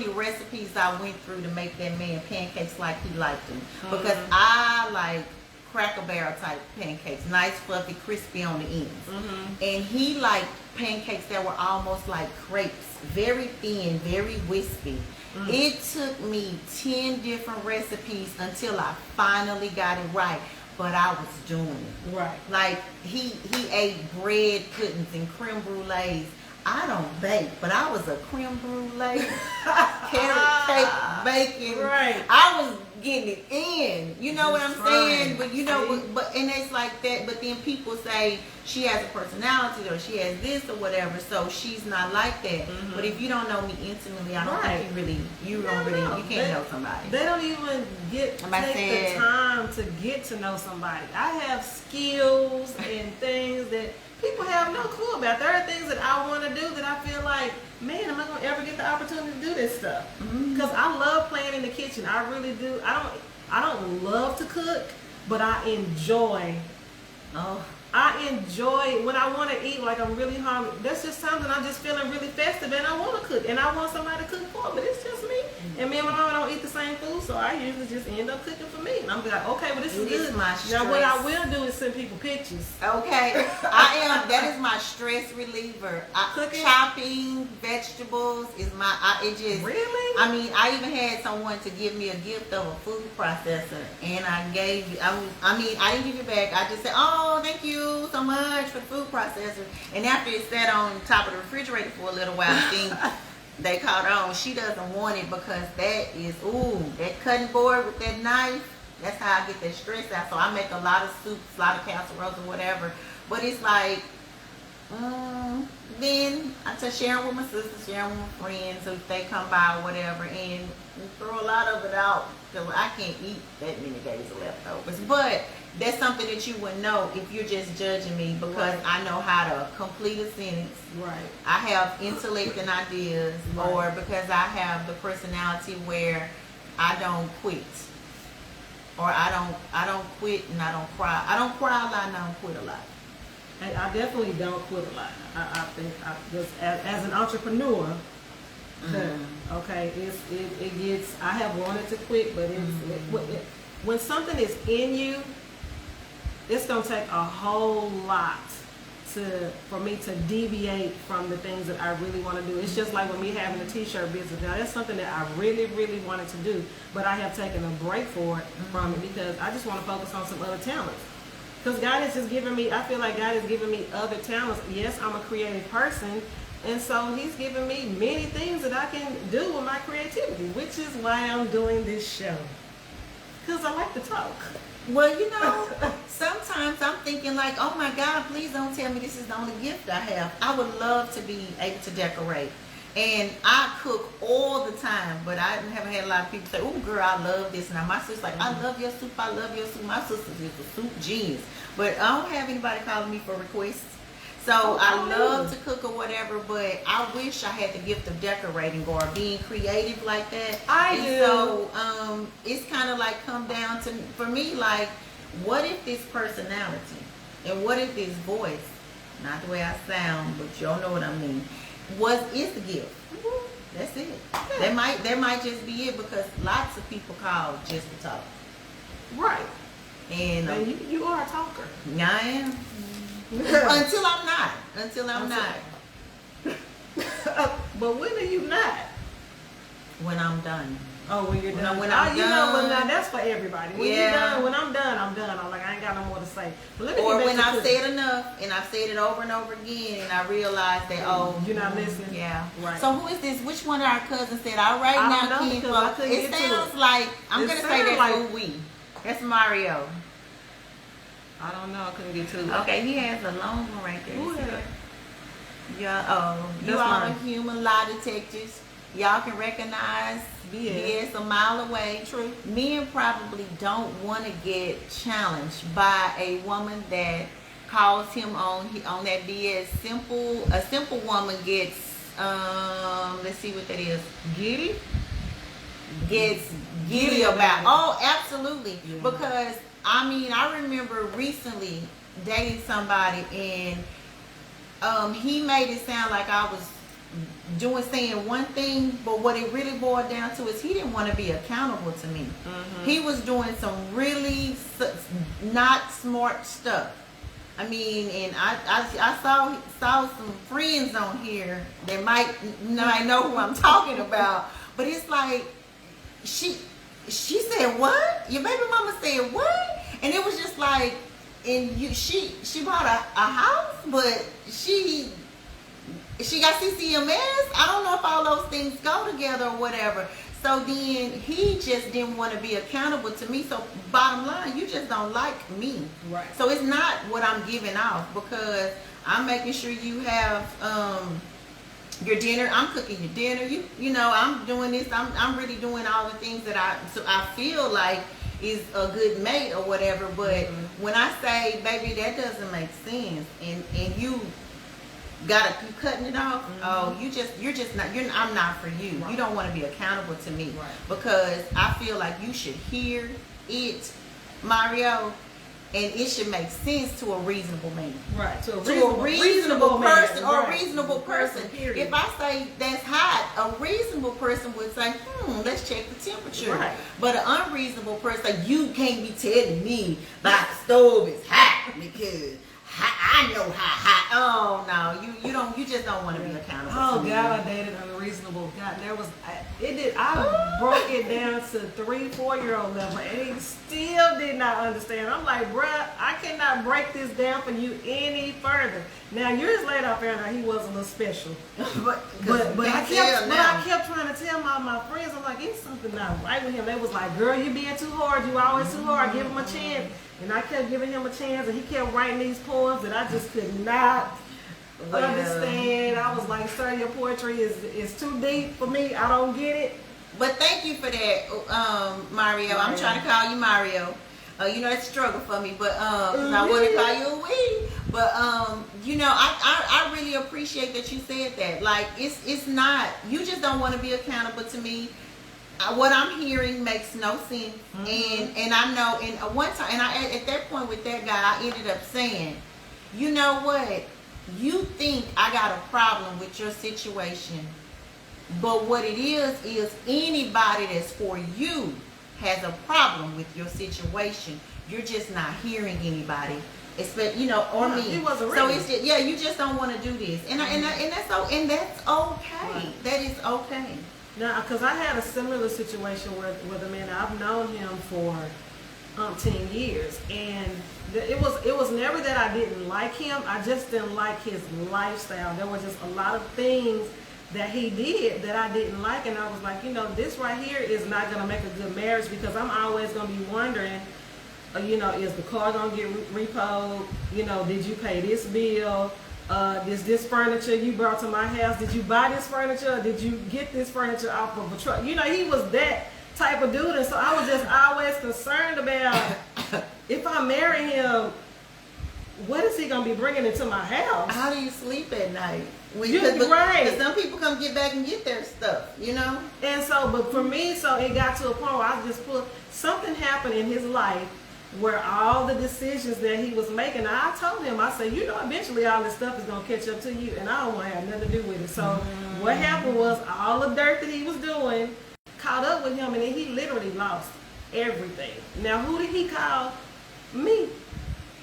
recipes I went through to make that man pancakes like he liked them. Because I like Cracker Barrel type pancakes, nice, fluffy, crispy on the ends. And he liked pancakes that were almost like crepes, very thin, very wispy. It took me 10 different recipes until I finally got it right. But I was doing it. Right. Like he ate bread puddings and creme brulees. I don't bake, but I was a creme brulee, carrot cake, bacon. Right. I was getting it in. You know what I'm saying? But and it's like that. But then people say she has a personality, or she has this or whatever, so she's not like that. But if you don't know me intimately, I don't think you can't know somebody. They don't even take the time to get to know somebody. I have skills and things that people have no clue about. There are things that I want to do that I feel like, man, am I going to ever get the opportunity to do this stuff? Because I love playing in the kitchen. I really do. I don't love to cook, but I enjoy. I enjoy when I want to eat, like I'm really hungry. That's just something I'm just feeling really festive, and I want to cook, and I want somebody to cook for. But it's just me, and me and my mama don't eat the same food, so I usually just end up cooking for me. And I'm like, okay, well this is good. Now what I will do is send people pictures. Okay, that is my stress reliever. Chopping vegetables is really. I mean, I even had someone to give me a gift of a food processor, and I didn't give it back. I just said, oh, thank you so much for the food processor. And after it sat on top of the refrigerator for a little while, I think they caught on. She doesn't want it because that is, that cutting board with that knife, that's how I get that stress out. So I make a lot of soups, a lot of casseroles or whatever. But it's like, then I just sharing with my sisters, sharing with my friends, so if they come by or whatever, and we throw a lot of it out because I can't eat that many days of leftovers. But that's something that you would know if you're just judging me, because I know how to complete a sentence. Right. I have intellect and ideas, or because I have the personality where I don't quit, or I don't quit and I don't cry. I don't cry a lot and I don't quit a lot. I definitely don't quit a lot. I think as an entrepreneur, okay, it gets. I have wanted to quit, but when something is in you, it's gonna take a whole lot for me to deviate from the things that I really want to do. It's just like with me having a t-shirt business. Now that's something that I really, really wanted to do, but I have taken a break for it from it because I just want to focus on some other talents. Because God has just given me, I feel like God has given me other talents. Yes, I'm a creative person, and so He's given me many things that I can do with my creativity, which is why I'm doing this show. Because I like to talk. Well, sometimes I'm thinking like, oh my God, please don't tell me this is the only gift I have. I would love to be able to decorate. And I cook all the time, but I haven't had a lot of people say, oh girl, I love this. Now my sister's like, I love your soup, I love your soup. My sister is a soup genius. But I don't have anybody calling me for requests. So I love to cook or whatever, but I wish I had the gift of decorating or being creative like that. I do. So it's kind of like come down to, for me, like, what if this personality and what if this voice, not the way I sound, but y'all know what I mean, is the gift. That's it. Yeah. That might just be it, because lots of people call just to talk. Right. And you are a talker. I am. Until I'm not. But when are you not? When I'm done. Oh, when you're done. When I'm done. That's for everybody. When you're done, when I'm done, I'm done. I'm like, I ain't got no more to say. Or when I've said enough, and I've said it over and over again, and I realize that, you're not listening. Yeah. Right. So who is this? Which one of our cousins said, all right now, KFLO? It sounds like, I'm going to say that for we. That's Mario. I don't know. I couldn't get to it. Okay, he has a long one right there. Who is that? Yeah, you That's all are mine. human lie detectors. Y'all can recognize BS a mile away. True. Men probably don't want to get challenged by a woman that calls him on that BS. A simple woman gets let's see what that is. Giddy? Gets giddy about. Oh, absolutely. Yeah. Because I remember recently dating somebody and he made it sound like I was saying one thing, but what it really boiled down to is he didn't want to be accountable to me. Mm-hmm. He was doing some really not smart stuff. I mean, and I saw some friends on here that might know who I'm talking about, but it's like she said what? Your baby mama said what? And it was just like, she bought a house, but she got CCMS. I don't know if all those things go together or whatever. So then he just didn't want to be accountable to me. So bottom line, you just don't like me. Right. So it's not what I'm giving off, because I'm making sure you have your dinner. I'm cooking your dinner. You know, I'm doing this. I'm really doing all the things that I feel like is a good mate or whatever. But when I say, baby, that doesn't make sense, and you cutting it off. Oh, I'm not for you. Right. You don't want to be accountable to me. Right. Because I feel like you should hear it, Mario, and it should make sense to a reasonable man. Right. To a reasonable person, man. or a Right. reasonable person. Period. If I say that's hot, a reasonable person would say, let's check the temperature. Right. But an unreasonable person, you can't be telling me my stove is hot because I know how hot. Oh no, you just don't want to be accountable. Oh to me. God, I dated unreasonable. God, I broke it down to 3-4-year-old level, and he still did not understand. I'm like, bruh, I cannot break this down for you any further. Now years later, I found out he was a little special, but I kept trying to tell my friends, I'm like, it's something not right with him. They was like, girl, you being too hard. You always too hard. Give him a chance. And I kept giving him a chance, and he kept writing these poems that I just could not understand. I was like, sir, your poetry is too deep for me. I don't get it. But thank you for that, Mario. I'm trying to call you Mario. You know, it's a struggle for me, but I want to call you a wee. But you know, I really appreciate that you said that. Like, it's not, you just don't want to be accountable to me. What I'm hearing makes no sense, and I know. And one time, and at that point with that guy, I ended up saying, you know what? You think I got a problem with your situation, but what it is anybody that's for you has a problem with your situation. You're just not hearing anybody, especially, you know, or me. He wasn't so ready. it's just, you just don't want to do this, and that's okay. Right. That is okay. Now, because I had a similar situation with a man. I've known him for 10 years, and it was never that I didn't like him. I just didn't like his lifestyle. There were just a lot of things that he did that I didn't like, and I was like, you know, this right here is not going to make a good marriage, because I'm always going to be wondering, you know, is the car going to get repoed? You know, did you pay this bill? Is this furniture you brought to my house? Did you buy this furniture? Or did you get this furniture off of a truck? You know, he was that type of dude, and so I was just always concerned about, if I marry him, what is he gonna be bringing into my house? How do you sleep at night? Right. Because some people come get back and get their stuff, you know? And so, but for me, so it got to a point where I just something happened in his life where all the decisions that he was making, I told him, I said, you know, eventually all this stuff is going to catch up to you, and I don't want to have nothing to do with it. So what happened was, all the dirt that he was doing caught up with him, and then he literally lost everything. Now, who did he call? Me.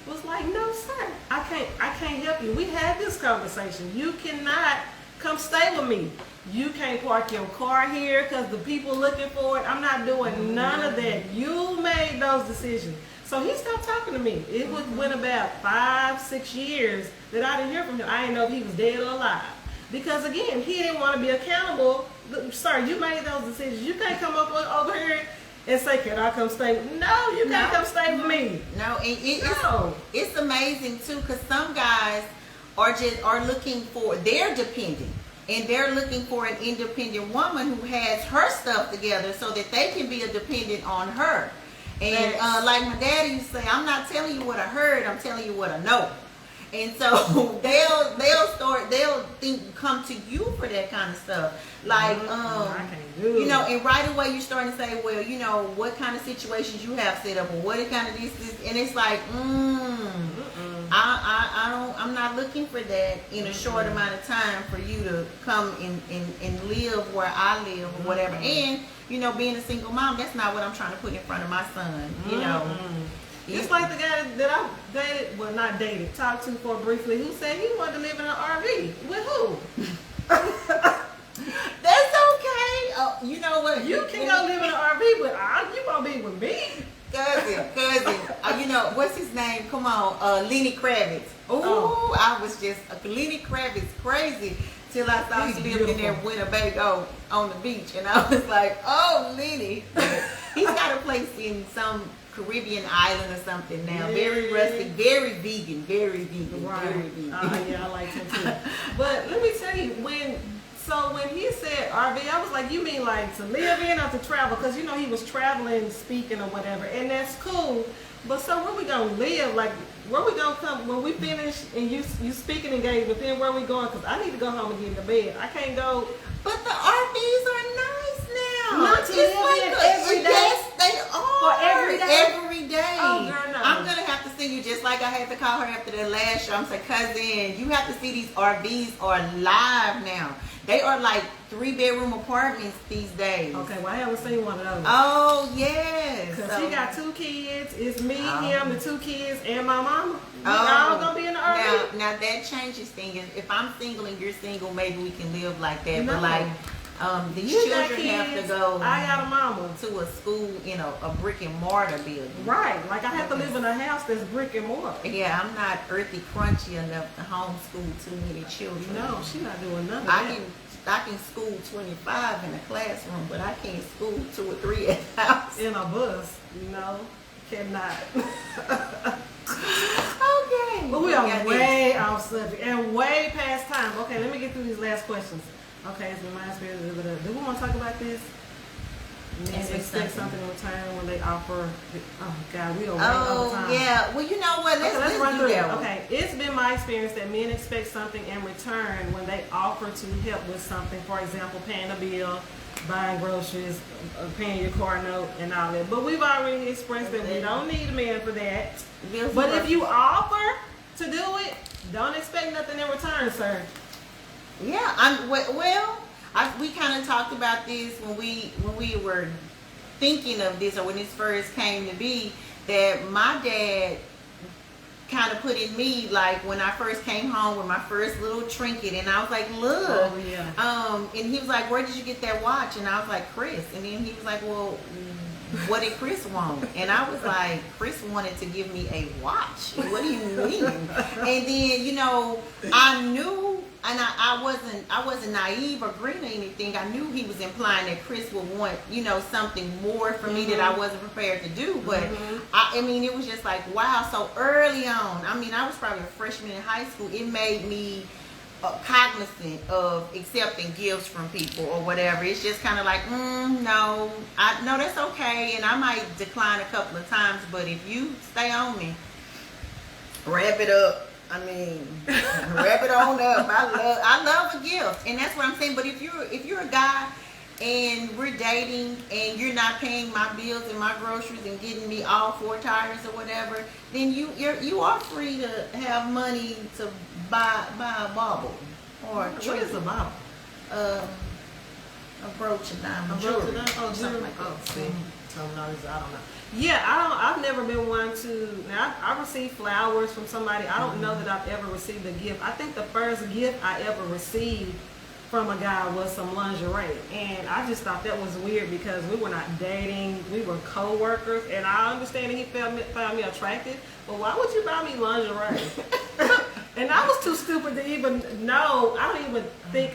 Was like, no, sir, I can't help you. We had this conversation. You cannot come stay with me. You can't park your car here because the people looking for it. I'm not doing none of that. You made those decisions. So he stopped talking to me. It went about 5-6 years that I didn't hear from him. I didn't know if he was dead or alive. Because again, he didn't want to be accountable. Sir, you made those decisions. You can't come up over here and say, "Can I come stay?" No, you can't come stay with me. No, and No. it's amazing too, because some guys are looking for, they're dependent, and they're looking for an independent woman who has her stuff together so that they can be a dependent on her. And like my daddy used to say, I'm not telling you what I heard, I'm telling you what I know. And so they'll come to you for that kind of stuff. Like, I can't do you know, it. and right away you're starting to say, well, you know, what kind of situations you have set up, or what kind of this, and it's like, I'm not looking for that in a short amount of time for you to come and live where I live or whatever. And, you know, being a single mom, that's not what I'm trying to put in front of my son, you know. It's like the guy that I dated, well, not dated, talked to for briefly, who said he wanted to live in an RV. With who? That's okay. Oh, you know what? You can go live in an RV, but you gonna be with me. Cousin. You know, what's his name? Come on, Lenny Kravitz. Ooh, I was just, Lenny Kravitz crazy till I saw he lived in there Winnebago on the beach. And I was like, oh, Lenny. He's got a place in some Caribbean island or something now. Yeah. Very rustic, very vegan. Right. Very vegan. Yeah, I like him too. But let me tell you, when he said RV, I was like, you mean like to live in or to travel? Because, you know, he was traveling, speaking or whatever, and that's cool. But so where we gonna live? Like, where we gonna come when we finish and you speaking engagement? Then where we going? Because I need to go home and get into bed. I can't go. But the RVs are nice now. Not to live in every day. Yes, they are. For every day. Every day. Oh, girl, no. I'm gonna have to send you, just like I had to call her after the last show. I'm saying, cousin, you have to see these RVs are live now. They are like 3-bedroom apartments these days. Okay, well, I haven't seen one of those. Oh, yes. Because she got 2 kids. It's me, him, the 2 kids, and my mama. We all going to be in the RV. Now that changes things. If I'm single and you're single, maybe we can live like that. No. But like, these You children got kids, have to go I got a mama. to a school, you know, a brick and mortar building. Right. Like, I have to live in a house that's brick and mortar. Yeah, I'm not earthy crunchy enough to homeschool too many children. No, she's not doing nothing. I can school 25 in a classroom, but I can't school 2 or 3 at the house. In a bus, no, cannot. Okay. But we are way off subject and way past time. Okay, let me get through these last questions. Okay, it's my experience. Do we want to talk about this? Men expect something in return when they offer. Oh God, we don't. Oh yeah. Well, you know what? Let's run through that. Okay, it's been my experience that men expect something in return when they offer to help with something. For example, paying a bill, buying groceries, paying your car note, and all that. But we've already expressed that we don't need a man for that. But if you offer to do it, don't expect nothing in return, sir. Yeah. We kind of talked about this when we were thinking of this, or when this first came to be, that my dad kind of put in me, like when I first came home with my first little trinket, and I was like, look, and he was like, where did you get that watch? And I was like, Chris. And then he was like, well, what did Chris want? And I was like, Chris wanted to give me a watch. What do you mean? And then, you know, I knew, and I wasn't naive or green or anything. I knew he was implying that Chris would want, you know, something more for me that I wasn't prepared to do. But I mean, it was just like, wow. So early on, I mean, I was probably a freshman in high school. It made me cognizant of accepting gifts from people or whatever. It's just kind of like, no, that's okay, and I might decline a couple of times, but if you stay on me, wrap it up. I mean, wrap it on up. I love a gift, and that's what I'm saying. But if you're a guy and we're dating and you're not paying my bills and my groceries and getting me all 4 tires or whatever, then you are free to have money to buy a bauble or a What is a bauble? A brooch of diamond jewelry. Something like that. So no, I don't know. Yeah, I've never been one to. Now I received flowers from somebody. I don't know that I've ever received a gift. I think the first gift I ever received from a guy was some lingerie, and I just thought that was weird because we were not dating. We were co-workers, and I understand that he found me attractive. But why would you buy me lingerie? And I was too stupid to even know. I don't even think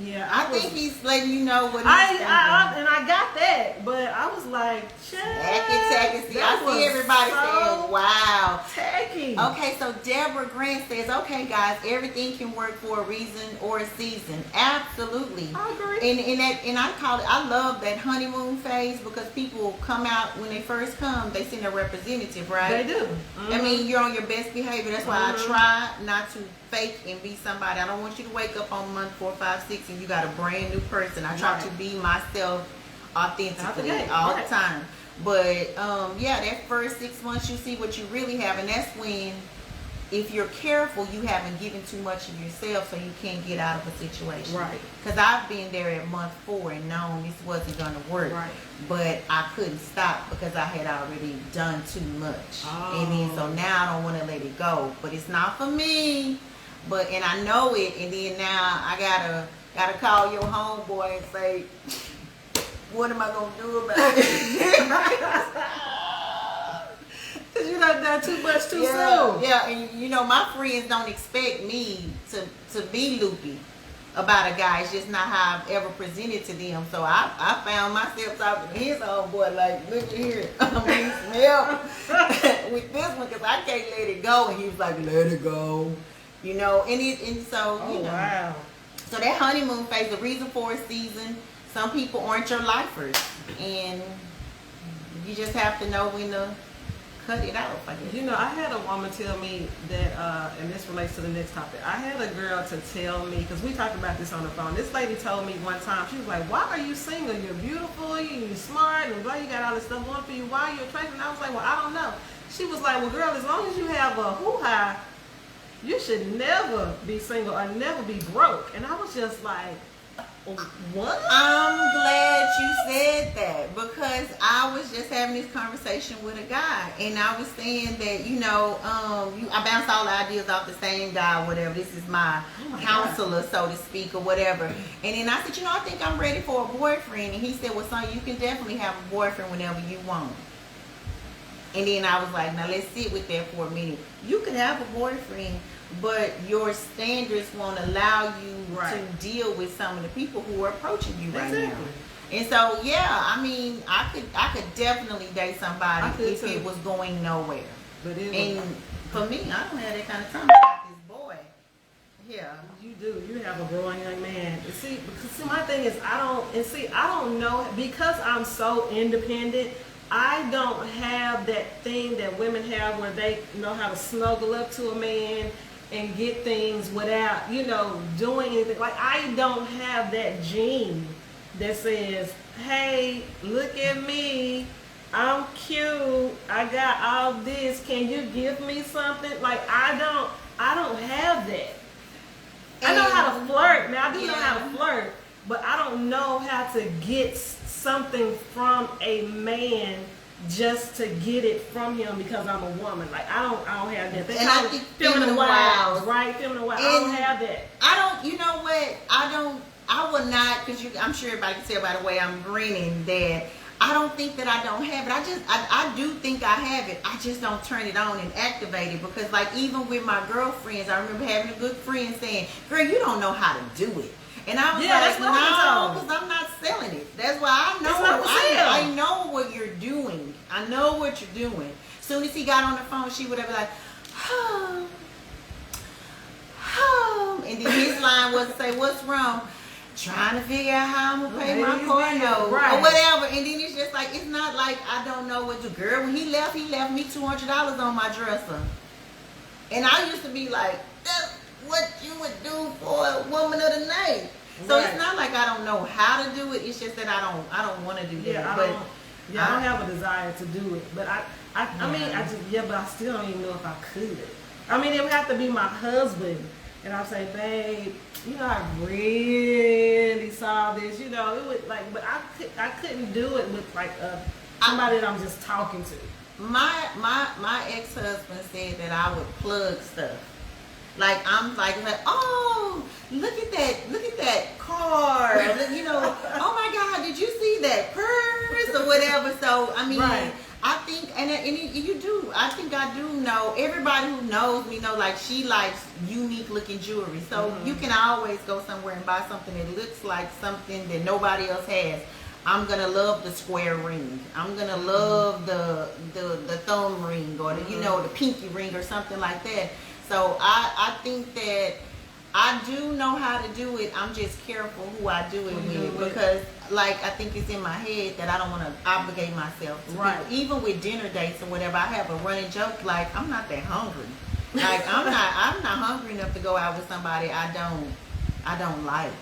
Yeah, I think he's letting you know what he's thinking. And I got that, but I was like, tacky. See, I see everybody saying, wow. Tacky. Okay, so Deborah Grant says, okay, guys, everything can work for a reason or a season. Absolutely. I agree. And I love that honeymoon phase because people come out when they first come, they send a representative, right? They do. Mm-hmm. I mean, you're on your best behavior. That's why I try not to fake and be somebody. I don't want you to wake up on month 4, 5, 6 and you got a brand new person. I try to be myself authentically all the time. But that first 6 months you see what you really have, and that's when, if you're careful, you haven't given too much of yourself, so you can't get out of a situation. Right. Because I've been there at month 4 and known this wasn't going to work. Right. But I couldn't stop because I had already done too much. Oh. And then so now I don't want to let it go. But it's not for me. And I know it. And then now I gotta call your homeboy and say, what am I gonna do about it? Cause you done too much too soon. Yeah, and my friends don't expect me to be loopy about a guy. It's just not how I've ever presented to them. So I found myself talking to his homeboy like, look at here, I need some help with this one because I can't let it go. And he was like, let it go. Wow. So that honeymoon phase, the reason for a season, some people aren't your lifers. And you just have to know when to cut it out, I guess. I had a woman tell me that, and this relates to the next topic. I had a girl to tell me, because we talked about this on the phone. This lady told me one time, she was like, why are you single? You're beautiful, you're smart, and blah, you got all this stuff going for you. Why are you attracted? And I was like, well, I don't know. She was like, well, girl, as long as you have a hoo-ha, you should never be single or never be broke. And I was just like, what? I'm glad you said that because I was just having this conversation with a guy and I was saying that, I bounce all the ideas off the same guy or whatever. This is my counselor, so to speak, or whatever. And then I said, I think I'm ready for a boyfriend. And he said, well, son, you can definitely have a boyfriend whenever you want. And then I was like, now let's sit with that for a minute. You can have a boyfriend, but your standards won't allow you to deal with some of the people who are approaching you right now. And so, I could definitely date somebody if it was going nowhere. But for me, I don't have that kind of time like this boy. Yeah. You do. You have a growing young man. See, my thing is, I don't know, because I'm so independent, I don't have that thing that women have where they know how to snuggle up to a man and get things without, doing anything. Like, I don't have that gene that says, hey, look at me, I'm cute, I got all this, can you give me something? Like, I don't have that. I know how to flirt. Now, I do know how to flirt, but I don't know how to get something from a man just to get it from him because I'm a woman. Like, I don't have that. And I think feminine wiles, right? Feminine wiles. I don't have that. I will not, because I'm sure everybody can tell by the way I'm grinning that I don't think that I don't have it. I do think I have it. I just don't turn it on and activate it because, like, even with my girlfriends, I remember having a good friend saying, girl, you don't know how to do it. And I was like, no, because I'm not selling it. That's why I know what you're doing. I know what you're doing. As soon as he got on the phone, she would have been like, and then his line was to say, what's wrong? Trying to figure out how I'm going to pay my car note or whatever. And then it's just like, it's not like I don't know what to do. Girl, when he left me $200 on my dresser. And I used to be like, that's what you would do for a woman of the night. So it's not like I don't know how to do it. It's just that I don't want to do that. I don't have a desire to do it. But but I still don't even know if I could. I mean, it would have to be my husband. And I'd say, babe, I really saw this. It would but I couldn't do it with somebody that I'm just talking to. My ex-husband said that I would plug stuff. Like, I'm like, oh, look at that car. Oh my God, did you see that purse or whatever? So I mean, I think you do. I think I do know. Everybody who knows me know, like, she likes unique looking jewelry. So you can always go somewhere and buy something that looks like something that nobody else has. I'm gonna love the square ring. I'm gonna love the thumb ring, or the, you know, the pinky ring or something like that. So I think that I do know how to do it. I'm just careful who I do it with, because, like, I think it's in my head that I don't want to obligate myself to people. Even with dinner dates or whatever, I have a running joke, like, I'm not that hungry. Like, I'm not hungry enough to go out with somebody I don't like.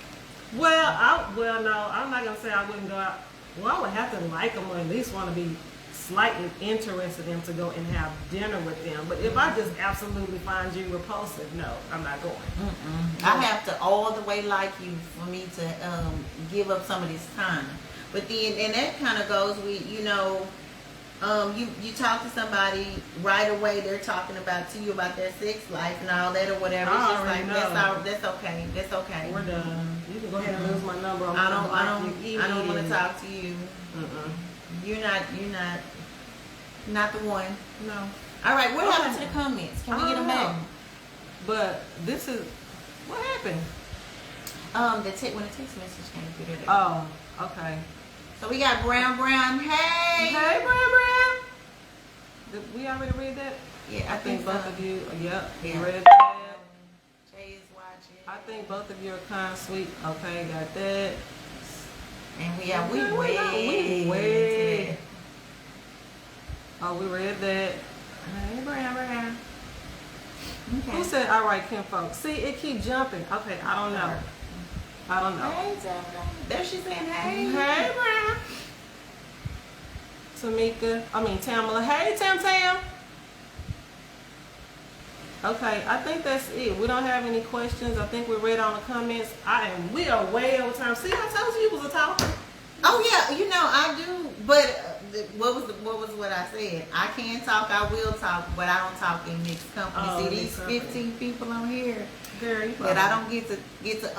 Well, no, I'm not gonna say I wouldn't go out. Well, I would have to like them, or at least want to be slightly interested in them to go and have dinner with them. But if I just absolutely find you repulsive, no, I'm not going. I have to all the way like you for me to give up some of this time. But then, and that kind of goes with, you know, you talk to somebody right away, they're talking to you about their sex life and all that or whatever. It's just like, that's okay. That's okay. We're done. You can go ahead and lose my number. I don't want to talk to you. You're not the one. No. All right, what happened to the comments? Can we get them back? But this is what happened. When the text message came through there. Oh, okay. So we got Brown. Hey, Brown. Did we already read that? Yeah, I think both of you. Yep. Yeah. Read that. Jay is watching. I think both of you are kind of sweet. Okay, got that. And we way. Oh, we read that. Hey, Brown. Okay. Who said, all right, Kim folks? See, it keep jumping. Okay, I don't know. Hey, there she's saying, hey. Hey, Brown. Tamala. Hey, Tam. Okay, I think that's it. We don't have any questions. I think we read all the comments. We are way over time. See, I told you was a talker. Oh yeah, you know I do. But what was what I said? I can talk, I will talk, but I don't talk in mixed company. See these 15 people on here that I don't get to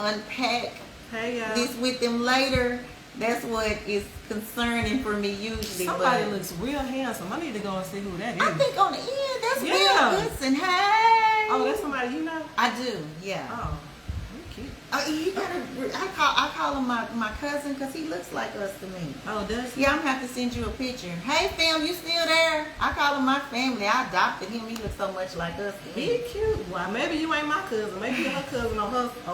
unpack this with them later. That's what is concerning for me usually. Somebody looks real handsome. I need to go and see who that is. I think on the end, that's Will Goodson. Hey. Oh, that's somebody you know? I do, yeah. Oh, cute. You gotta. I call him my cousin because he looks like us to me. Oh, does he? Yeah, I'm gonna have to send you a picture. Hey, fam, you still there? I call him my family. I adopted him. He looks so much like us to me. He cute. Well, maybe you ain't my cousin. Maybe you're her cousin on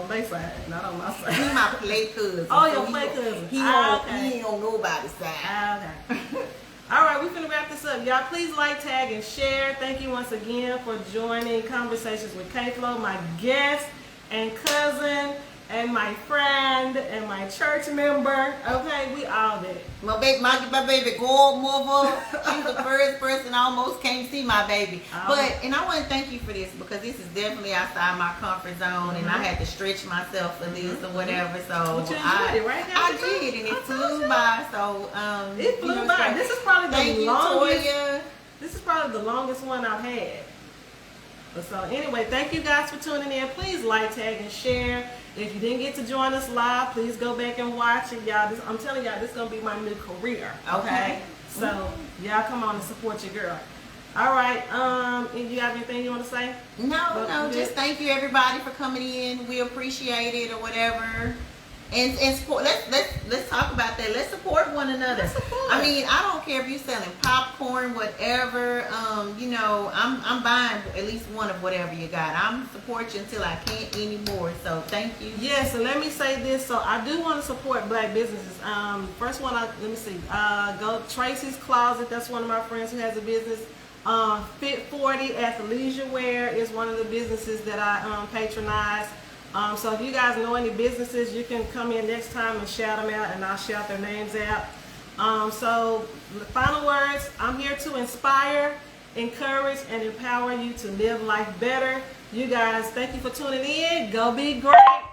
their side, not on my side. He my play cousin. Oh, your play cousin. He ain't on nobody's side. Okay. All right, we're gonna wrap this up. Y'all, please like, tag, and share. Thank you once again for joining Conversations with KFLO, my guest and cousin and my friend and my church member. Okay, we all did. My baby godmother. She's the first person almost came see my baby. And I want to thank you for this, because this is definitely outside my comfort zone, and I had to stretch myself for this or whatever. So but you enjoyed it, right? I did, and it flew by. So it flew by. This is probably the longest. Toya. This is probably the longest one I've had. But so anyway, thank you guys for tuning in. Please like, tag, and share. If you didn't get to join us live, please go back and watch it, y'all. I'm telling y'all, this is gonna be my new career. Okay. So y'all come on and support your girl. All right. And you have anything you want to say? No. Just thank you everybody for coming in. We appreciate it or whatever. And support. Let's talk about that. Let's support one another. I mean, I don't care if you're selling popcorn, whatever. I'm buying at least one of whatever you got. I'm support you until I can't anymore. So thank you. Yes, and let me say this. So I do want to support black businesses. First one, let me see. Go Tracy's Closet. That's one of my friends who has a business. Fit 40 Athleisure Wear is one of the businesses that I patronize. So if you guys know any businesses, you can come in next time and shout them out, and I'll shout their names out. So the final words, I'm here to inspire, encourage, and empower you to live life better. You guys, thank you for tuning in. Go be great.